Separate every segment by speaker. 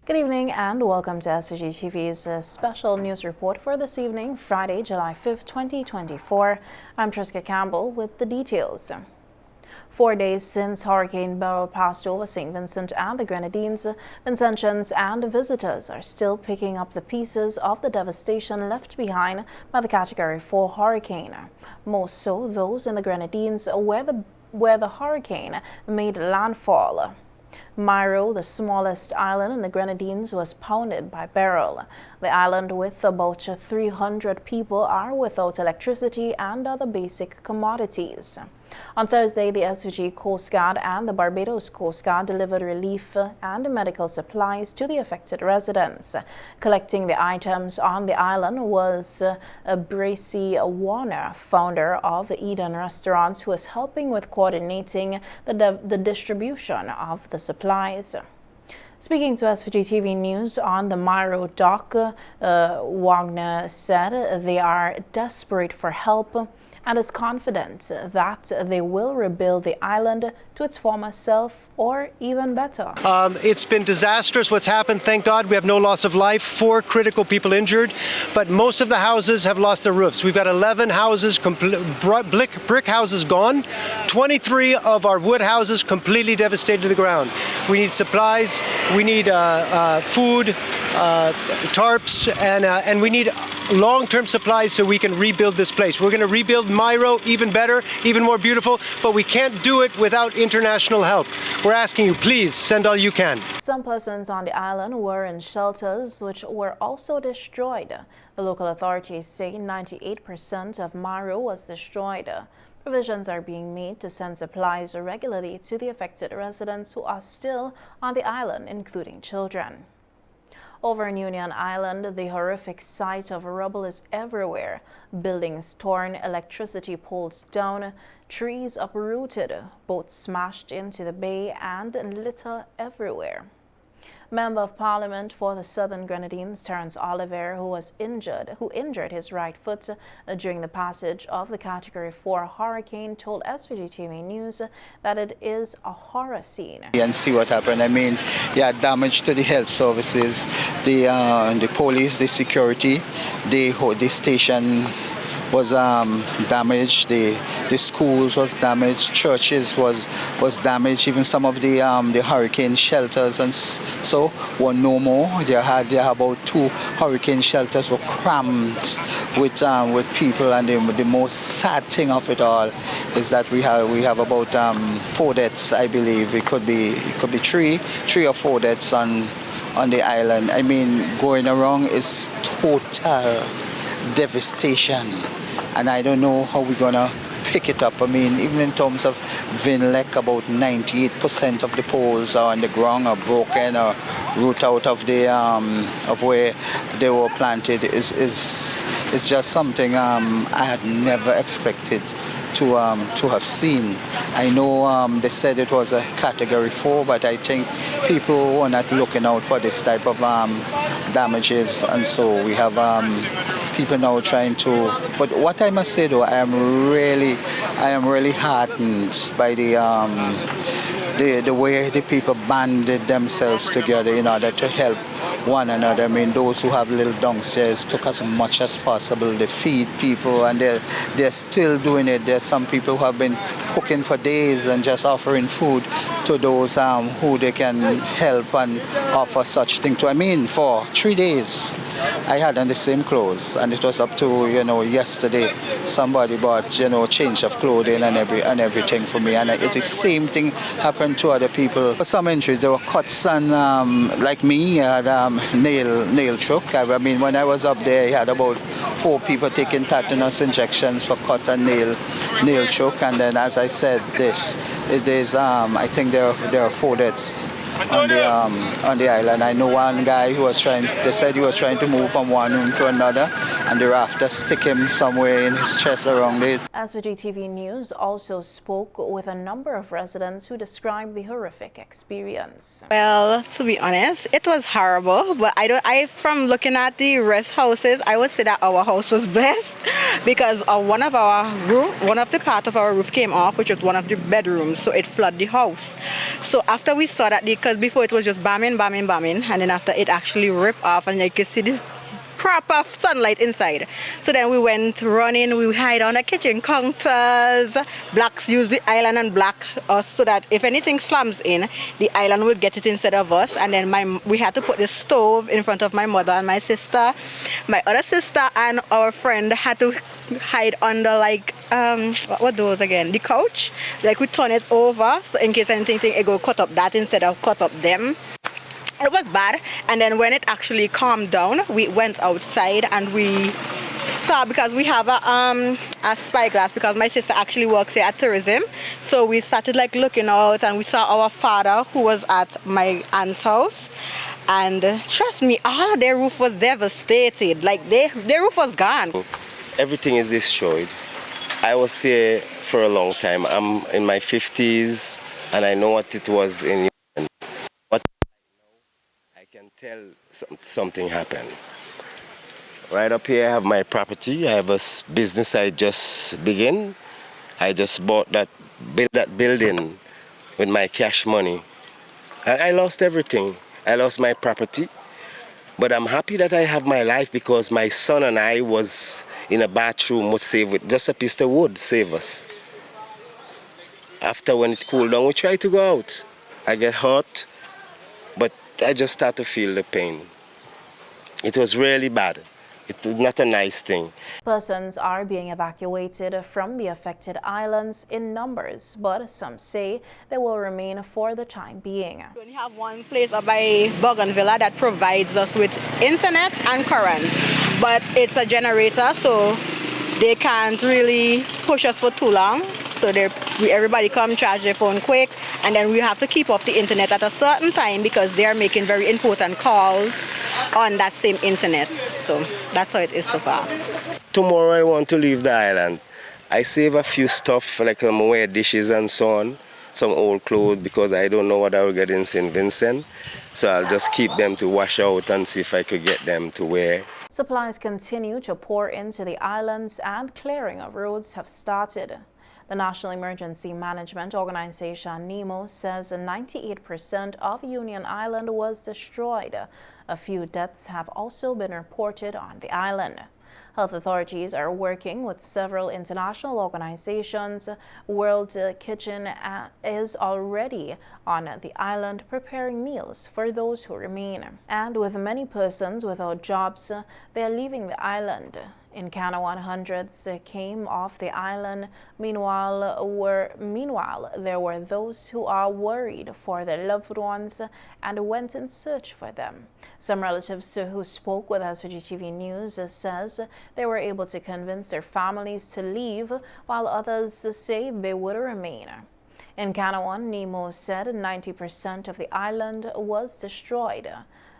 Speaker 1: Good evening and welcome to SVG-TV's special news report for this evening, Friday, July 5th, 2024. I'm Triska Campbell with the details. 4 days since Hurricane Beryl passed over St. Vincent and the Grenadines, Vincentians and visitors are still picking up the pieces of the devastation left behind by the Category 4 hurricane. Most so those in the Grenadines where the hurricane made landfall. Mairo, the smallest island in the Grenadines, was pounded by Beryl. The island, with about 300 people, are without electricity and other basic commodities. On Thursday, the SVG Coast Guard and the Barbados Coast Guard delivered relief and medical supplies to the affected residents. Collecting the items on the island was Bracy Warner, founder of the Eden Restaurants, who is helping with coordinating the distribution of the supplies. Speaking to SVG-TV News on the Mairo dock, Wagner said they are desperate for help and is confident that they will rebuild the island to its former self or even better.
Speaker 2: It's been disastrous what's happened. Thank God we have no loss of life, 4 critical people injured, but most of the houses have lost their roofs. We've got 11 houses, brick houses gone, 23 of our wood houses completely devastated to the ground. We need supplies, we need food, tarps, and we need long-term supplies so we can rebuild this place. We're going to rebuild Mairo even better, even more beautiful, but we can't do it without international help. We're asking you, please send all you can.
Speaker 1: Some persons on the island were in shelters which were also destroyed. The local authorities say 98% of Mairo was destroyed. Provisions are being made to send supplies regularly to the affected residents who are still on the island, including children. Over in Union Island, the horrific sight of rubble is everywhere. Buildings torn, electricity poles down, trees uprooted, boats smashed into the bay, and litter everywhere. Member of Parliament for the Southern Grenadines, Terence Oliver, who injured his right foot during the passage of the Category 4 hurricane, told SVG-TV News that it is a horror scene.
Speaker 3: And see what happened. I mean, damage to the health services, the police, the security, the station was damaged, the schools was damaged, churches was damaged, even some of the hurricane shelters and so were no more. There about 2 hurricane shelters were crammed with people, and the most sad thing of it all is that we have about 4 deaths, I believe. It could be 3 or 4 deaths on the island. I mean, going around is total devastation, and I don't know how we're gonna pick it up. I mean, even in terms of Vinlec, about 98% of the poles are on the ground or broken or root out of the of where they were planted. It's just something I had never expected to have seen. I know they said it was a Category 4, but I think people were not looking out for this type of damages, and so we have people now trying to. But what I must say though, I am really heartened by the way the people banded themselves together in order to help one another. I mean, those who have little downstairs took as much as possible. They feed people, and they're still doing it. There's some people who have been cooking for days and just offering food to those who they can help and offer such thing to. I mean, for 3 days I had on the same clothes, and it was up to yesterday somebody bought change of clothing and everything for me, and it's the same thing happened to other people. For some injuries there were cuts, and like me, I had nail choke. I mean, when I was up there, I had about 4 people taking tetanus injections for cut and nail choke, and then, as I said, I think there are 4 deaths on the island. I know one guy who they said he was trying to move from one room to another, and the rafter stick him somewhere in his chest around it.
Speaker 1: SVG-TV News also spoke with a number of residents who described the horrific experience.
Speaker 4: Well, to be honest, it was horrible, but from looking at the rest houses, I would say that our house was blessed because one of the part of our roof came off, which was one of the bedrooms, so it flooded the house. So after we saw that the because before it was just bombing, bombing, bombing, and then after it actually ripped off, and you could see the proper sunlight inside. So then we went running, we hide on the kitchen counters. Blacks use the island and block us so that if anything slams in, the island will get it instead of us. And then we had to put the stove in front of my mother and my sister. My other sister and our friend had to hide under like what were those again? The couch. Like we turn it over so in case anything it go cut up that instead of cut up them. It was bad, and then when it actually calmed down, we went outside and we saw, because we have a spyglass, because my sister actually works here at tourism, so we started like looking out and we saw our father who was at my aunt's house, and trust me, all of their roof was devastated, like their roof was gone.
Speaker 5: Everything is destroyed. I was here for a long time. I'm in my 50s and I know what it was in can tell something happened. Right up here I have my property. I have a business I just began. I just built that building with my cash money. And I lost everything. I lost my property. But I'm happy that I have my life because my son and I was in a bathroom was saved with just a piece of wood, save us. After when it cooled down, we tried to go out. I get hurt, but I just start to feel the pain. It was really bad. It was not a nice thing.
Speaker 1: Persons are being evacuated from the affected islands in numbers, but some say they will remain for the time being.
Speaker 4: We only have one place up by Bougainville that provides us with internet and current, but it's a generator, so they can't really push us for too long. So everybody come charge their phone quick, and then we have to keep off the internet at a certain time because they are making very important calls on that same internet. So that's how it is so far.
Speaker 5: Tomorrow I want to leave the island. I save a few stuff like some wear dishes and so on, some old clothes because I don't know what I will get in St. Vincent. So I'll just keep them to wash out and see if I could get them to wear.
Speaker 1: Supplies continue to pour into the islands and clearing of roads have started. The National Emergency Management Organization, NEMO, says 98% of Union Island was destroyed. A few deaths have also been reported on the island. Health authorities are working with several international organizations. World Kitchen is already on the island preparing meals for those who remain. And with many persons without jobs, they are leaving the island. In Canouan, hundreds came off the island. Meanwhile, there were those who are worried for their loved ones and went in search for them. Some relatives who spoke with SVG-TV News says they were able to convince their families to leave, while others say they would remain. In Canouan, NEMO said 90% of the island was destroyed.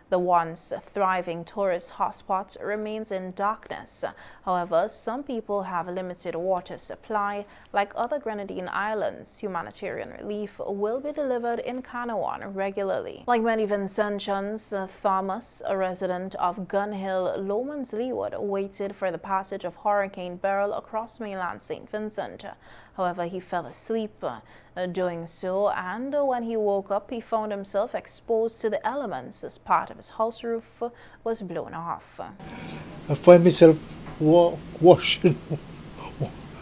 Speaker 1: The once thriving tourist hotspot remains in darkness. However, some people have limited water supply. Like other Grenadine islands, humanitarian relief will be delivered in Canouan regularly. Like many Vincentians, Thomas, a resident of Gun Hill, Lomans Leeward, waited for the passage of Hurricane Beryl across mainland St. Vincent. However, he fell asleep doing so, and when he woke up, he found himself exposed to the elements as part of his house roof was blown off.
Speaker 6: I find myself washing,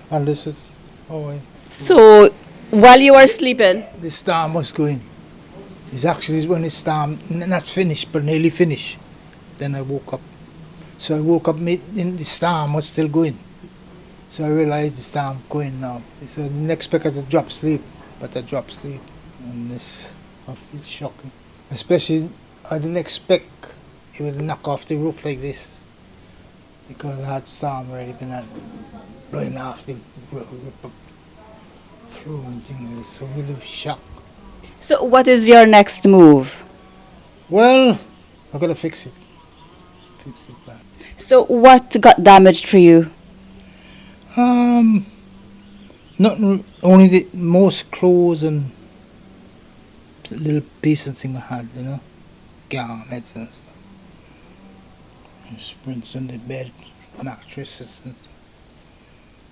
Speaker 6: and this is how
Speaker 7: So, while you were sleeping?
Speaker 6: the storm was going. It's actually when the storm, not finished, but nearly finished. Then I woke up. So I woke up in the storm was still going. So I realized the storm going now. So I didn't expect to drop sleep, but I dropped sleep. And this was shocking. Especially, I didn't expect it would knock off the roof like this. Because I had storm already been blowing off the floor and things like this. So we were shocked.
Speaker 7: So, what is your next move?
Speaker 6: Well, I gotta fix it. Fix it back.
Speaker 7: So, what got damaged for you?
Speaker 6: Nothing, only the most clothes and little pieces and thing I had, you know, garments and stuff. Just rinsing the bed, mattresses and stuff.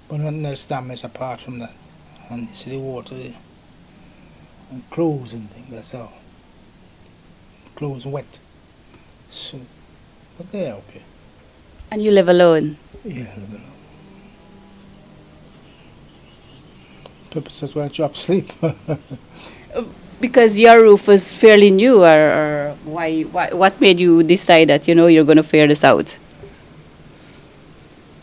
Speaker 6: But nothing else damaged apart from that. And you see the water there. And clothes and things, that's all. clothes wet. So, but they are okay.
Speaker 7: And you live alone?
Speaker 6: Yeah, I live alone. That's why I drop sleep.
Speaker 7: Because your roof was fairly new, or what made you decide that, you're going to figure this out?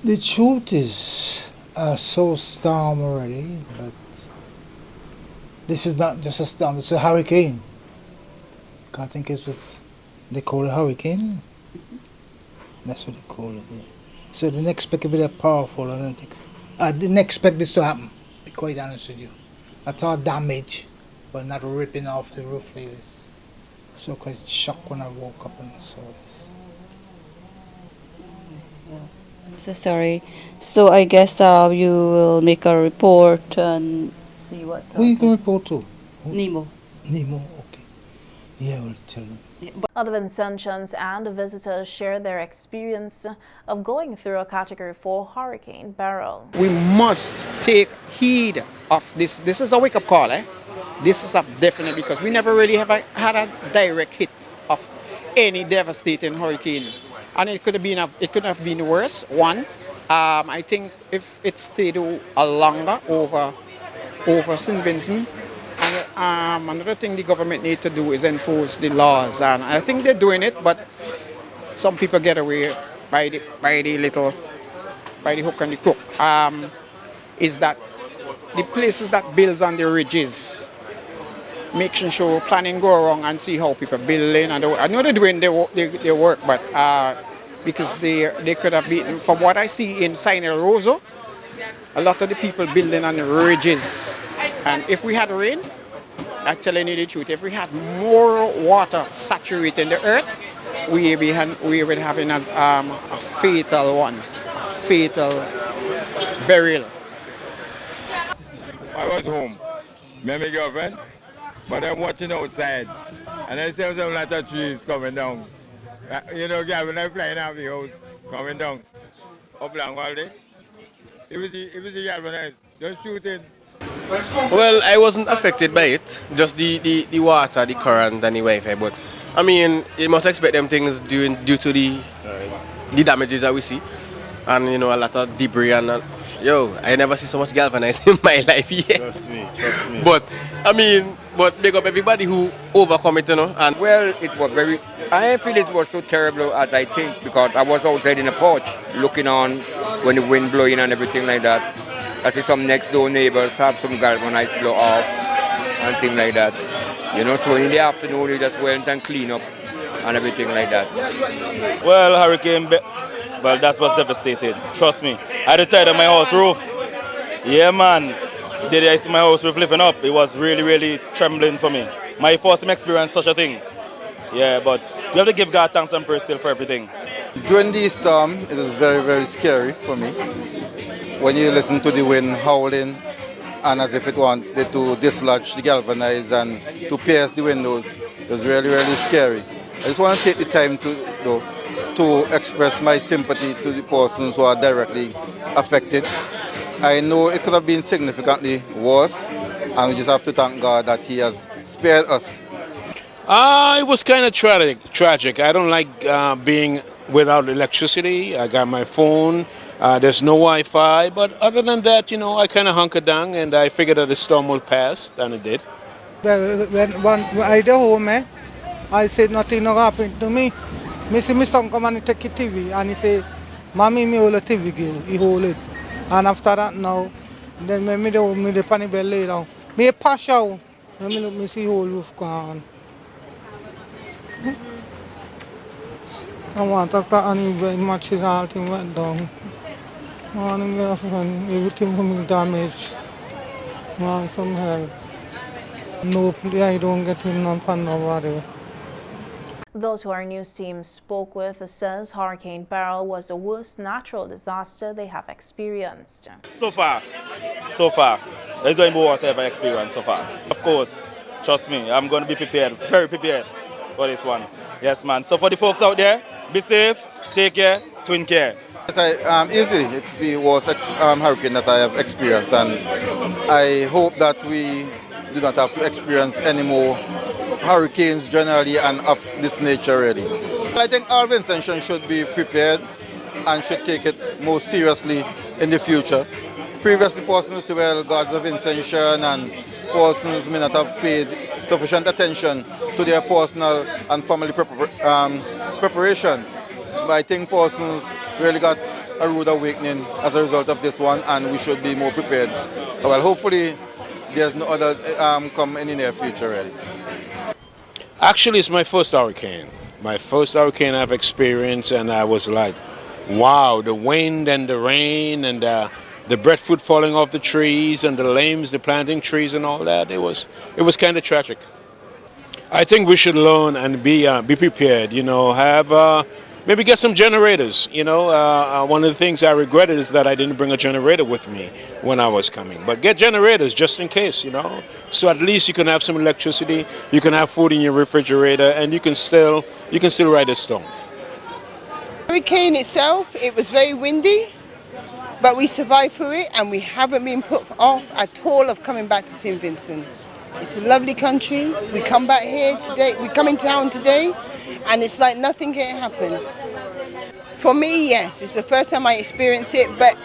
Speaker 6: The truth is, I saw storm already, but this is not just a storm, it's a hurricane. I think it's what they call a hurricane. That's what they call it. Yeah. So they didn't expect it to be that powerful. I didn't expect this to happen, to be quite honest with you. I thought damage, but not ripping off the roof like this. So quite shocked when I woke up and saw this.
Speaker 7: I'm so sorry. So I guess you will make a report and see what's
Speaker 6: Who you can report to?
Speaker 7: Nemo.
Speaker 6: Nemo, okay. Yeah, we'll tell them.
Speaker 1: Other Vincentians and visitors share their experience of going through a Category 4 Hurricane Beryl.
Speaker 8: We must take heed of this. This is a wake-up call, eh? This is a definite, because we never really have had a direct hit of any devastating hurricane, and it could have been worse. One, I think if it stayed a longer over St. Vincent. And another thing the government needs to do is enforce the laws, and I think they're doing it, but some people get away by the hook and the crook. Is that the places that builds on the ridges, making sure planning go wrong and see how people building. And I know they're doing their work, but because they could have been, from what I see in San Rosa, a lot of the people building on the ridges. And if we had rain, I'm telling you the truth, if we had more water saturating the earth, we would have a fatal burial.
Speaker 9: I was home, me and my girlfriend, but I'm watching outside, and I see some lot of trees coming down. Girl, when I'm flying out of the house, coming down, up long all day. It was the galvanized, just shooting.
Speaker 10: Well, I wasn't affected by it, just the water, the current and the Wi-Fi, but I mean, you must expect them things due to the damages that we see, and a lot of debris and I never see so much galvanized in my life yet.
Speaker 9: Trust me.
Speaker 10: But big up everybody who overcome it, and
Speaker 11: well, it was I feel it was so terrible as I think, because I was outside in the porch looking on when the wind blowing and everything like that. I see some next door neighbors have some galvanized blow off and things like that. So in the afternoon we just went and clean up and everything like that.
Speaker 12: Well, that was devastating. Trust me. I retired on my house roof. Yeah, man. Did I see my house roof lifting up? It was really, really trembling for me. My first time experience such a thing. Yeah, but we have to give God thanks and praise still for everything.
Speaker 3: During the storm, it was very, very scary for me. When you listen to the wind howling, and as if it wanted to dislodge the galvanized and to pierce the windows, it was really, really scary. I just want to take the time to express my sympathy to the persons who are directly affected. I know it could have been significantly worse, and we just have to thank God that He has spared us.
Speaker 13: It was kind of tragic. I don't like being without electricity. I got my phone. There's no Wi-Fi, but other than that, I kind of hunkered down and I figured that the storm would pass, and it did.
Speaker 6: When I go home, I said nothing happened to me. I see my son come and take the TV, and he say, "Mommy, me hold the TV, girl." He hold it. And after that now, then me the panny bell lay down. Me pass out, and me see whole roof gone. I want to start any matches, all things went down. Morning, everything for me damaged. Want some help. No, I don't get in on fun nobody.
Speaker 1: Those who our news team spoke with says Hurricane Beryl was the worst natural disaster they have experienced.
Speaker 12: So far, it's going to be worse I've ever experienced so far. Of course, trust me, I'm going to be prepared, very prepared for this one. Yes, man. So for the folks out there, be safe, take care, twin care.
Speaker 3: Easily, it's the worst hurricane that I have experienced, and I hope that we do not have to experience any more
Speaker 14: hurricanes generally and of this nature really. I think all Vincent should be prepared and should take it more seriously in the future. Previously, persons say, well, God's of Vincentian and persons may not have paid sufficient attention to their personal and family preparation. But I think persons really got a rude awakening as a result of this one, and we should be more prepared. Well, hopefully there's no other come in the near future really.
Speaker 13: Actually, it's my first hurricane. My first hurricane I've experienced, and I was like, wow, the wind and the rain and the breadfruit falling off the trees and the limbs, the planting trees and all that. It was kind of tragic. I think we should learn and be prepared, you know, have maybe get some generators, you know. One of the things I regretted is that I didn't bring a generator with me when I was coming. But get generators just in case, you know. So at least you can have some electricity, you can have food in your refrigerator, and you can still ride a storm.
Speaker 15: Hurricane itself, it was very windy, but we survived through it and we haven't been put off at all of coming back to St. Vincent. It's a lovely country. We come back here today, we come in town today, and it's like nothing can happen. For me, yes, it's the first time I experienced it, but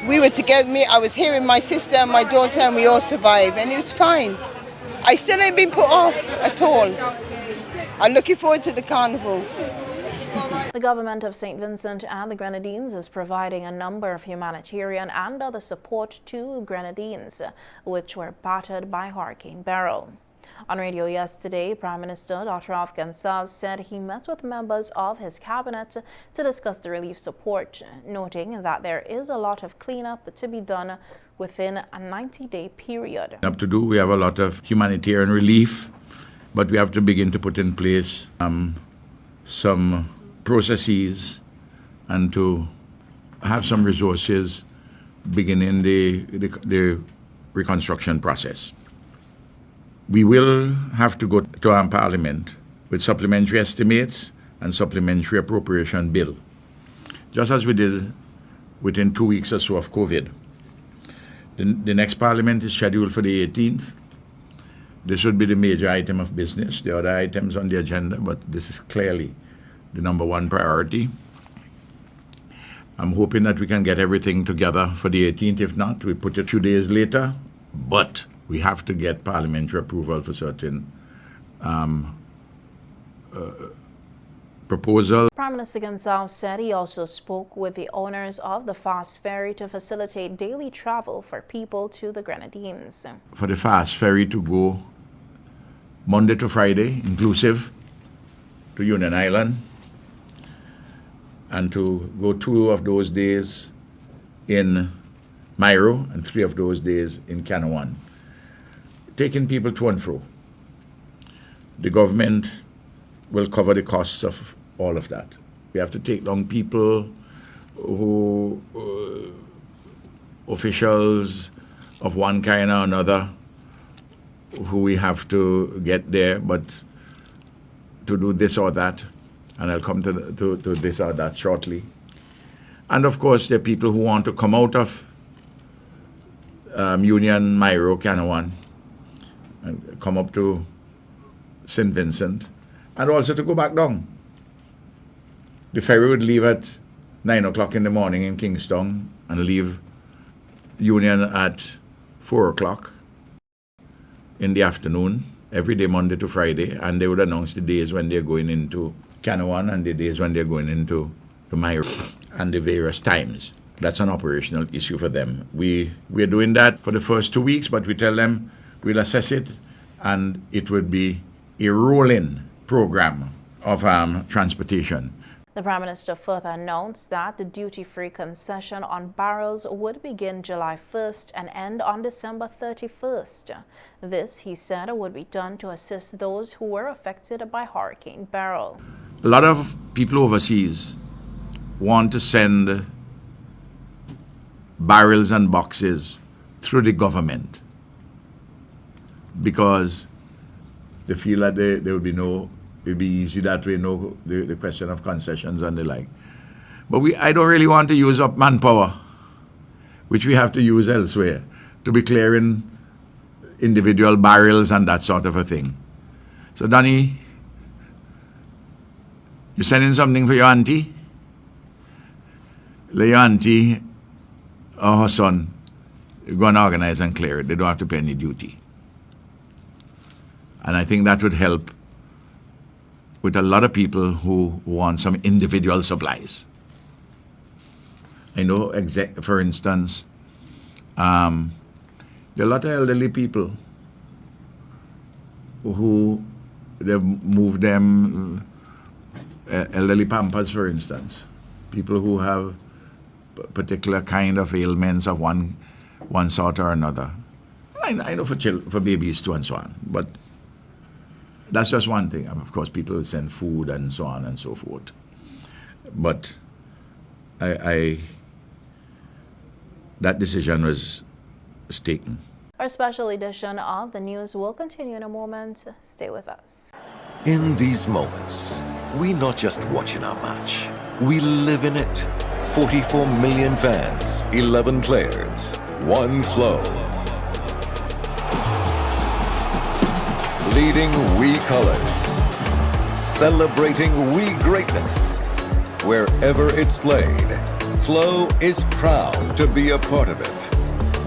Speaker 15: we were together, I was here with my sister and my daughter, and we all survived, and it was fine. I still ain't been put off at all. I'm looking forward to the carnival.
Speaker 1: The government of St. Vincent and the Grenadines is providing a number of humanitarian and other support to Grenadines, which were battered by Hurricane Beryl. On radio yesterday, Prime Minister Dr. Ghensal said he met with members of his cabinet to discuss the relief support, noting that there is a lot of cleanup to be done within a 90-day period.
Speaker 16: We have a lot of humanitarian relief, but we have to begin to put in place some processes and to have some resources beginning the reconstruction process. We will have to go to Parliament with supplementary estimates and supplementary appropriation bill, just as we did within 2 weeks or so of COVID. The next Parliament is scheduled for the 18th. This would be the major item of business. There are other items on the agenda, but this is clearly the number one priority. I'm hoping that we can get everything together for the 18th. If not, we put it a few days later, but we have to get parliamentary approval for certain proposals.
Speaker 1: Prime Minister Ghensal said he also spoke with the owners of the fast ferry to facilitate daily travel for people to the Grenadines.
Speaker 16: For the fast ferry to go Monday to Friday, inclusive, to Union Island, and to go 2 of those days in Myro and 3 of those days in Canawan, taking people to and fro. The government will cover the costs of all of that. We have to take down people who, officials of one kind or another, who we have to get there, but to do this or that, and I'll come to this or that shortly. And of course, there are people who want to come out of Union, Myro, Canawan, and come up to St. Vincent, and also to go back down. The ferry would leave at 9 o'clock in the morning in Kingston and leave Union at 4 o'clock in the afternoon, every day, Monday to Friday, and they would announce the days when they're going into Canawan and the days when they're going into the Myro and the various times. That's an operational issue for them. We're doing that for the first 2 weeks, but we tell them we'll assess it, and it would be a rolling program of transportation.
Speaker 1: The Prime Minister further announced that the duty-free concession on barrels would begin July 1st and end on December 31st. This, he said, would be done to assist those who were affected by Hurricane Beryl.
Speaker 16: A lot of people overseas want to send barrels and boxes through the government because they feel that there would be it'd be easy that way, the question of concessions and the like. But I don't really want to use up manpower, which we have to use elsewhere, to be clearing individual barrels and that sort of a thing. So, Donnie, you sending something for your auntie? Let your auntie or her son go and organize and clear it. They don't have to pay any duty. And I think that would help with a lot of people who want some individual supplies. I know, for instance, there are a lot of elderly people who they've moved them, elderly Pampers, for instance, people who have particular kind of ailments of one sort or another. I know for babies too and so on, but that's just one thing. Of course, people send food and so on and so forth. But that decision was taken.
Speaker 1: Our special edition of the news will continue in a moment. Stay with us.
Speaker 17: In these moments, we not just watch in our match, we live in it. 44 million fans, 11 players, one flow. Leading we colors, celebrating we greatness. Wherever it's played, Flow is proud to be a part of it.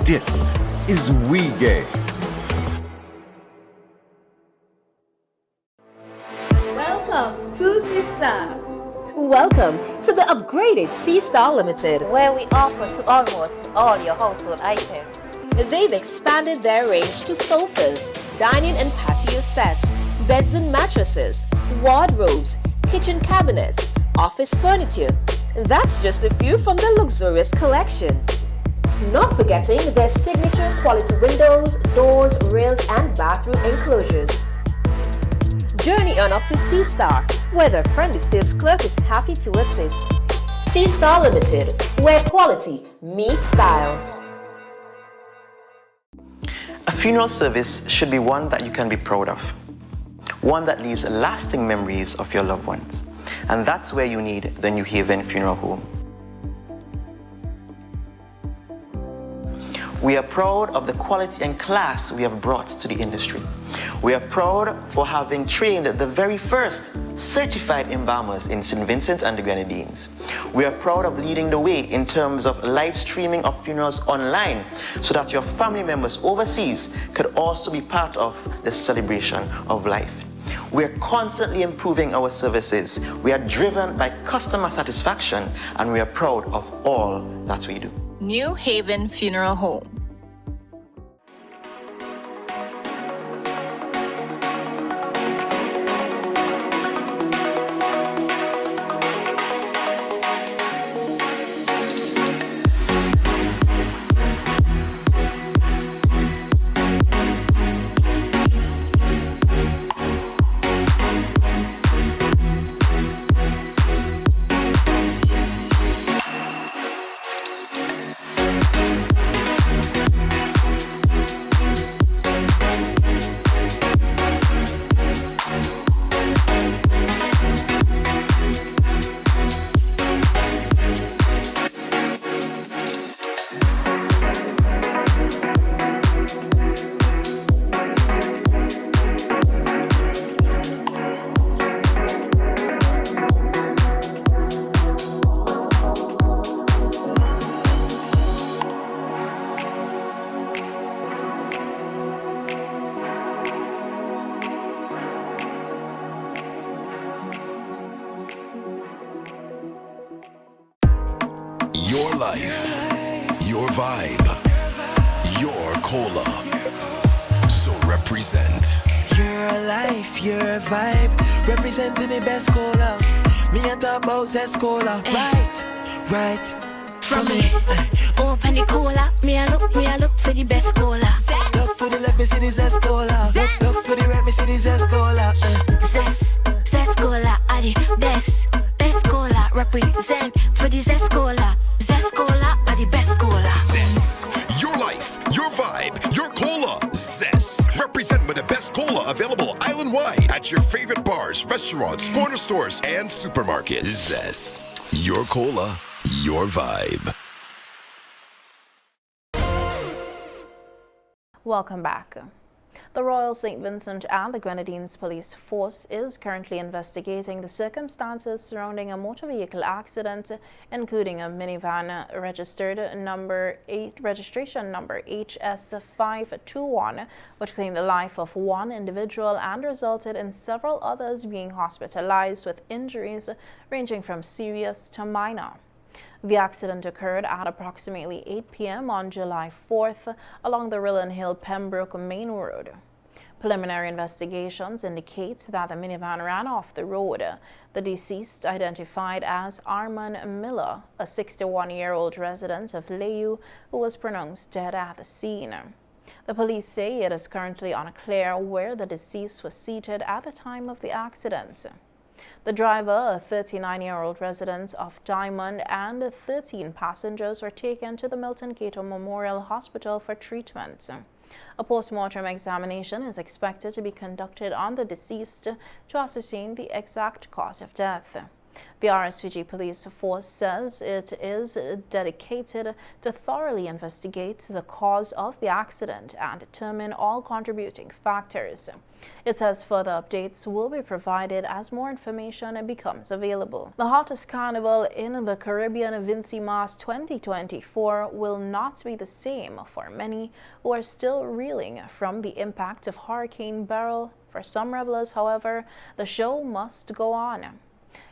Speaker 17: This is We Game.
Speaker 18: Welcome to C-Star. Welcome to the upgraded C-Star Limited,
Speaker 19: where we offer to almost all your household items.
Speaker 18: They've expanded their range to sofas, dining and patio sets, beds and mattresses, wardrobes, kitchen cabinets, office furniture. That's just a few from the luxurious collection. Not forgetting their signature quality windows, doors, rails, and bathroom enclosures. Journey on up to C-Star, where their friendly sales clerk is happy to assist. C-Star Limited, where quality meets style.
Speaker 20: A funeral service should be one that you can be proud of. One that leaves lasting memories of your loved ones. And that's where you need the New Haven Funeral Home. We are proud of the quality and class we have brought to the industry. We are proud for having trained the very first certified embalmers in St. Vincent and the Grenadines. We are proud of leading the way in terms of live streaming of funerals online so that your family members overseas could also be part of the celebration of life. We are constantly improving our services. We are driven by customer satisfaction, and we are proud of all that we do.
Speaker 21: New Haven Funeral Home.
Speaker 17: Your life, your vibe, your cola. So represent.
Speaker 22: Your life, your vibe, representing the best cola. Me and talk about Zest Cola, right, from me.
Speaker 23: Open the cola, me a look for the best cola.
Speaker 22: Look to the left, me see the Zest Cola. Look to the right, me see the Zest Cola.
Speaker 23: Zest Cola are the best cola. Represent for the Zest Cola. Zest Cola are the best cola.
Speaker 17: Zest, your life, your vibe, your cola. Zest, represent with the best cola available island-wide at your favorite bars, restaurants, corner stores, and supermarkets. Zest, your cola, your vibe.
Speaker 1: Welcome back. The Royal St. Vincent and the Grenadines Police Force is currently investigating the circumstances surrounding a motor vehicle accident, including a minivan registration number HS521, which claimed the life of one individual and resulted in several others being hospitalized with injuries ranging from serious to minor. The accident occurred at approximately 8 p.m. on July 4th along the Rillen Hill-Pembroke Main Road. Preliminary investigations indicate that the minivan ran off the road. The deceased, identified as Armand Miller, a 61-year-old resident of Layu, who was pronounced dead at the scene. The police say it is currently unclear where the deceased was seated at the time of the accident. The driver, a 39-year-old resident of Diamond, and 13 passengers were taken to the Milton Cato Memorial Hospital for treatment. A post-mortem examination is expected to be conducted on the deceased to ascertain the exact cause of death. The SVG police force says it is dedicated to thoroughly investigate the cause of the accident and determine all contributing factors. It says further updates will be provided as more information becomes available. The hottest carnival in the Caribbean, Vincy Mas 2024, will not be the same for many who are still reeling from the impact of Hurricane Beryl. For some revelers, however, the show must go on.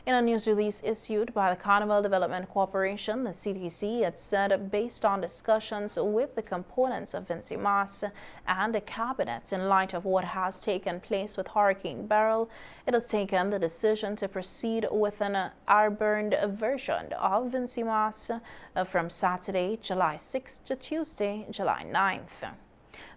Speaker 1: In a news release issued by the Carnival Development Corporation, the CDC had said, based on discussions with the components of Vincy Mas and the cabinet in light of what has taken place with Hurricane Beryl, it has taken the decision to proceed with an airburned version of Vincy Mas from Saturday, July 6th to Tuesday, July 9th.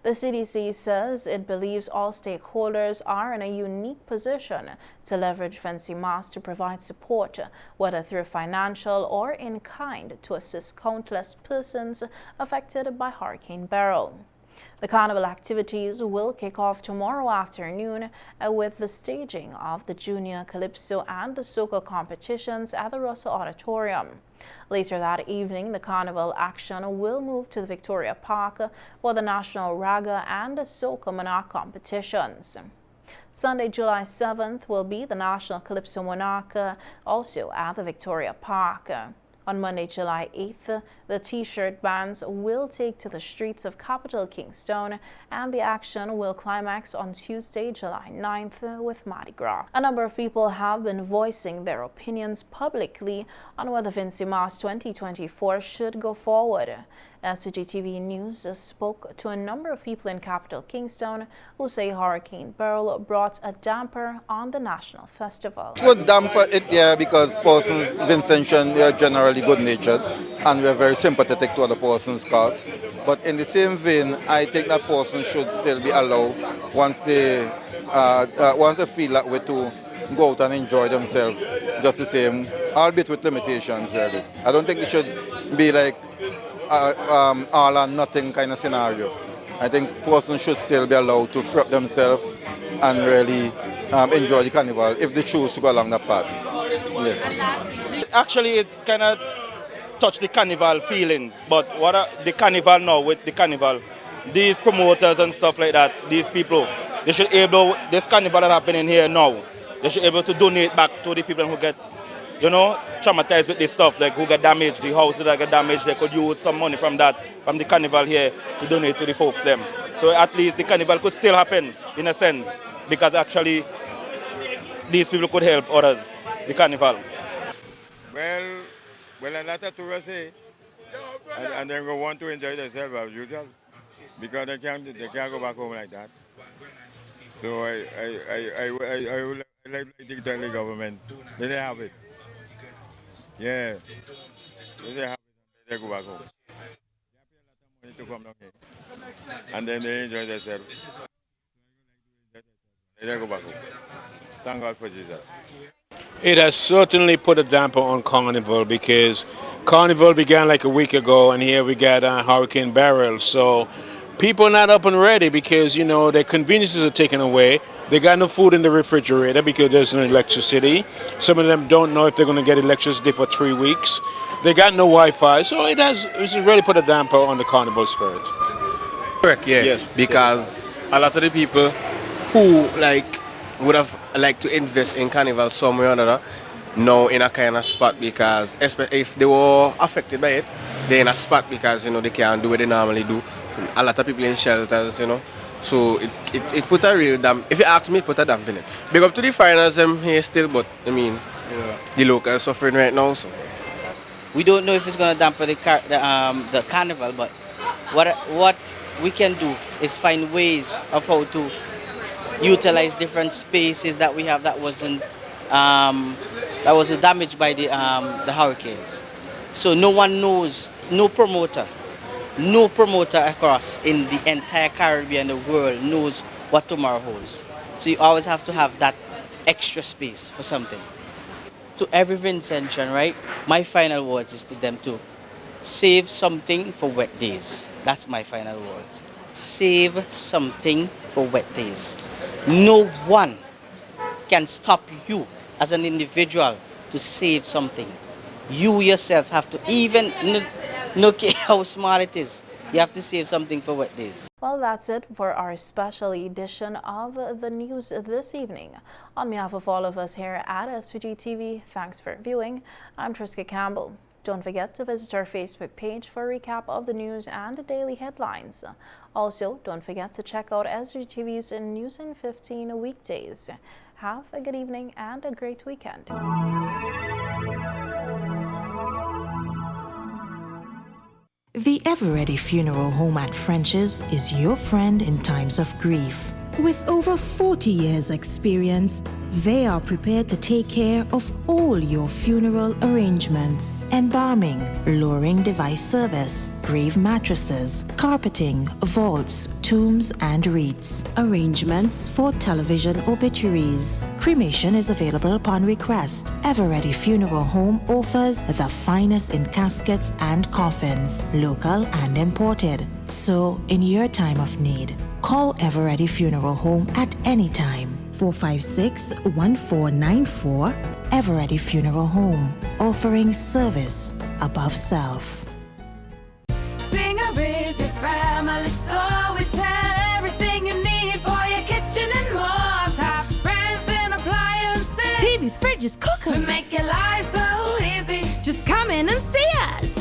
Speaker 1: The CDC says it believes all stakeholders are in a unique position to leverage Vincy Mas to provide support, whether through financial or in kind, to assist countless persons affected by Hurricane Beryl. The carnival activities will kick off tomorrow afternoon with the staging of the Junior Calypso and the Soca competitions at the Russell Auditorium. Later that evening, the carnival action will move to the Victoria Park for the National Raga and the Soca Monarch competitions. Sunday, July 7th will be the National Calypso Monarch, also at the Victoria Park. On Monday, July 8th, the T-shirt bands will take to the streets of capital Kingston, and the action will climax on Tuesday, July 9th with Mardi Gras. A number of people have been voicing their opinions publicly on whether Vincy Mas 2024 should go forward. SVG-TV News spoke to a number of people in capital Kingston who say Hurricane Beryl brought a damper on the national festival.
Speaker 14: It would damper it, yeah, because persons, Vincent, they are generally good-natured and we are very sympathetic to other persons' cause. But in the same vein, I think that person should still be allowed once they feel that way to go out and enjoy themselves just the same, albeit with limitations, really. I don't think it should be like all or nothing kind of scenario. I think persons should still be allowed to free up themselves and really enjoy the carnival if they choose to go along that path. Yeah.
Speaker 12: Actually, it's kind of touched the carnival feelings, but the carnival now, with the carnival, these promoters and stuff like that, these people, they should able, this carnival that happening here now, they should be able to donate back to the people who get, traumatized with this stuff, like who get damaged, the houses that get damaged. They could use some money from that, from the carnival here, to donate to the folks them. So at least the carnival could still happen in a sense, because actually these people could help others, the carnival.
Speaker 9: Well, a lot of tourists say, and they go want to enjoy themselves as usual, because they can't go back home like that. So I would like to tell the government, they have it. Yeah, they have it, they go back home. They have a lot of money to come down here, and then they enjoy themselves. They go back home. Thank God for Jesus.
Speaker 13: It has certainly put a damper on Carnival, because Carnival began like a week ago, and here we got Hurricane Beryl. So people are not up and ready because, their conveniences are taken away. They got no food in the refrigerator because there's no electricity. Some of them don't know if they're going to get electricity for 3 weeks. They got no Wi-Fi. So it's really put a damper on the Carnival spirit.
Speaker 10: Correct, yeah.
Speaker 12: Yes.
Speaker 10: Because a lot of the people who would have liked to invest in Carnival some way or another now in a kind of spot because if they were affected by it, they're in a spot because they can't do what they normally do. A lot of people in shelters, so it put a real damp. If you ask me, it put a damp in it. Big up to the foreigners here still, but the locals suffering right now. So
Speaker 2: we don't know if it's going to dampen the carnival, but what we can do is find ways of how to utilize different spaces that we have that wasn't damaged by the hurricanes. So no one knows, no promoter across in the entire Caribbean, the world knows what tomorrow holds. So you always have to have that extra space for something. To every Vincentian, right? My final words is to them to save something for wet days. That's my final words. Save something for wet days. No one can stop you as an individual to save something. You yourself have to, even no care how small it is, you have to save something for wet days.
Speaker 1: Well, that's it for our special edition of the news this evening. On behalf of all of us here at SVG-TV, thanks for viewing. I'm Triska Campbell. Don't forget to visit our Facebook page for a recap of the news and daily headlines. Also, don't forget to check out SVG-TV's News in 15 weekdays. Have a good evening and a great weekend.
Speaker 4: The Ever-Ready Funeral Home at French's is your friend in times of grief. With over 40 years' experience, they are prepared to take care of all your funeral arrangements. Embalming, lowering device service, grave mattresses, carpeting, vaults, tombs and wreaths. Arrangements for television obituaries. Cremation is available upon request. Ever-Ready Funeral Home offers the finest in caskets and coffins, local and imported. So, in your time of need, call Ever-Ready Funeral Home at any time. 456-1494. Ever-Ready Funeral Home, offering service above self.
Speaker 5: Singer is a family store. We sell everything you need for your kitchen and more. Top brands and appliances. TVs, fridges, cookers. We make your life so easy. Just come in and see us.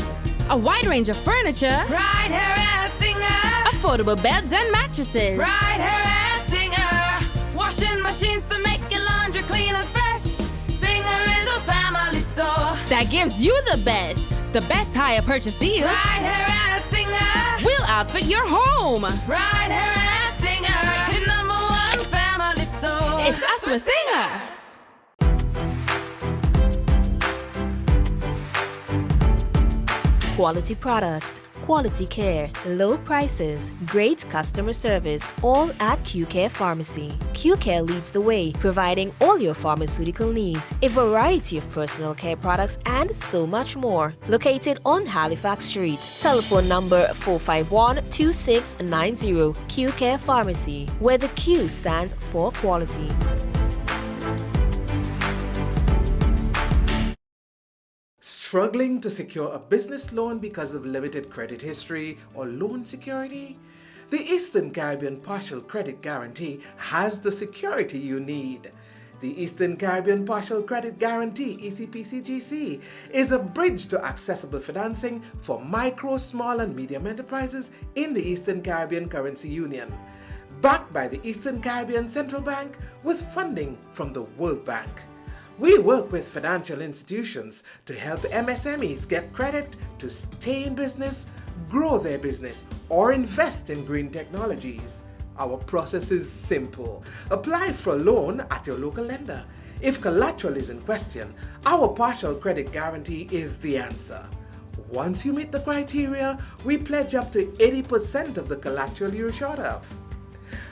Speaker 5: A wide range of furniture. Right here at Singer. Affordable beds and mattresses. Right here at Singer. Washing machines to make your laundry clean and fresh. Singer is a family store that gives you the best hire purchase deals. Right here at Singer. We'll outfit your home. Right here at Singer. The #1 family store. It's us with Singer.
Speaker 18: Quality products, quality care, low prices, great customer service, all at QCare Pharmacy. QCare leads the way, providing all your pharmaceutical needs, a variety of personal care products, and so much more. Located on Halifax Street. Telephone number 451-2690. QCare Pharmacy, where the Q stands for quality.
Speaker 24: Struggling to secure a business loan because of limited credit history or loan security? The Eastern Caribbean Partial Credit Guarantee has the security you need. The Eastern Caribbean Partial Credit Guarantee, ECPCGC, is a bridge to accessible financing for micro, small and medium enterprises in the Eastern Caribbean Currency Union. Backed by the Eastern Caribbean Central Bank with funding from the World Bank. We work with financial institutions to help MSMEs get credit to stay in business, grow their business, or invest in green technologies. Our process is simple. Apply for a loan at your local lender. If collateral is in question, our partial credit guarantee is the answer. Once you meet the criteria, we pledge up to 80% of the collateral you're short of.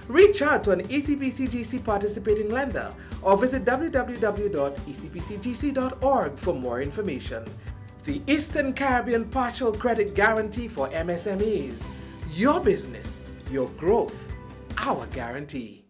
Speaker 24: Reach out to an ECPCGC participating lender or visit www.ecpcgc.org for more information. The Eastern Caribbean Partial Credit Guarantee for MSMEs. Your business, your growth, our guarantee.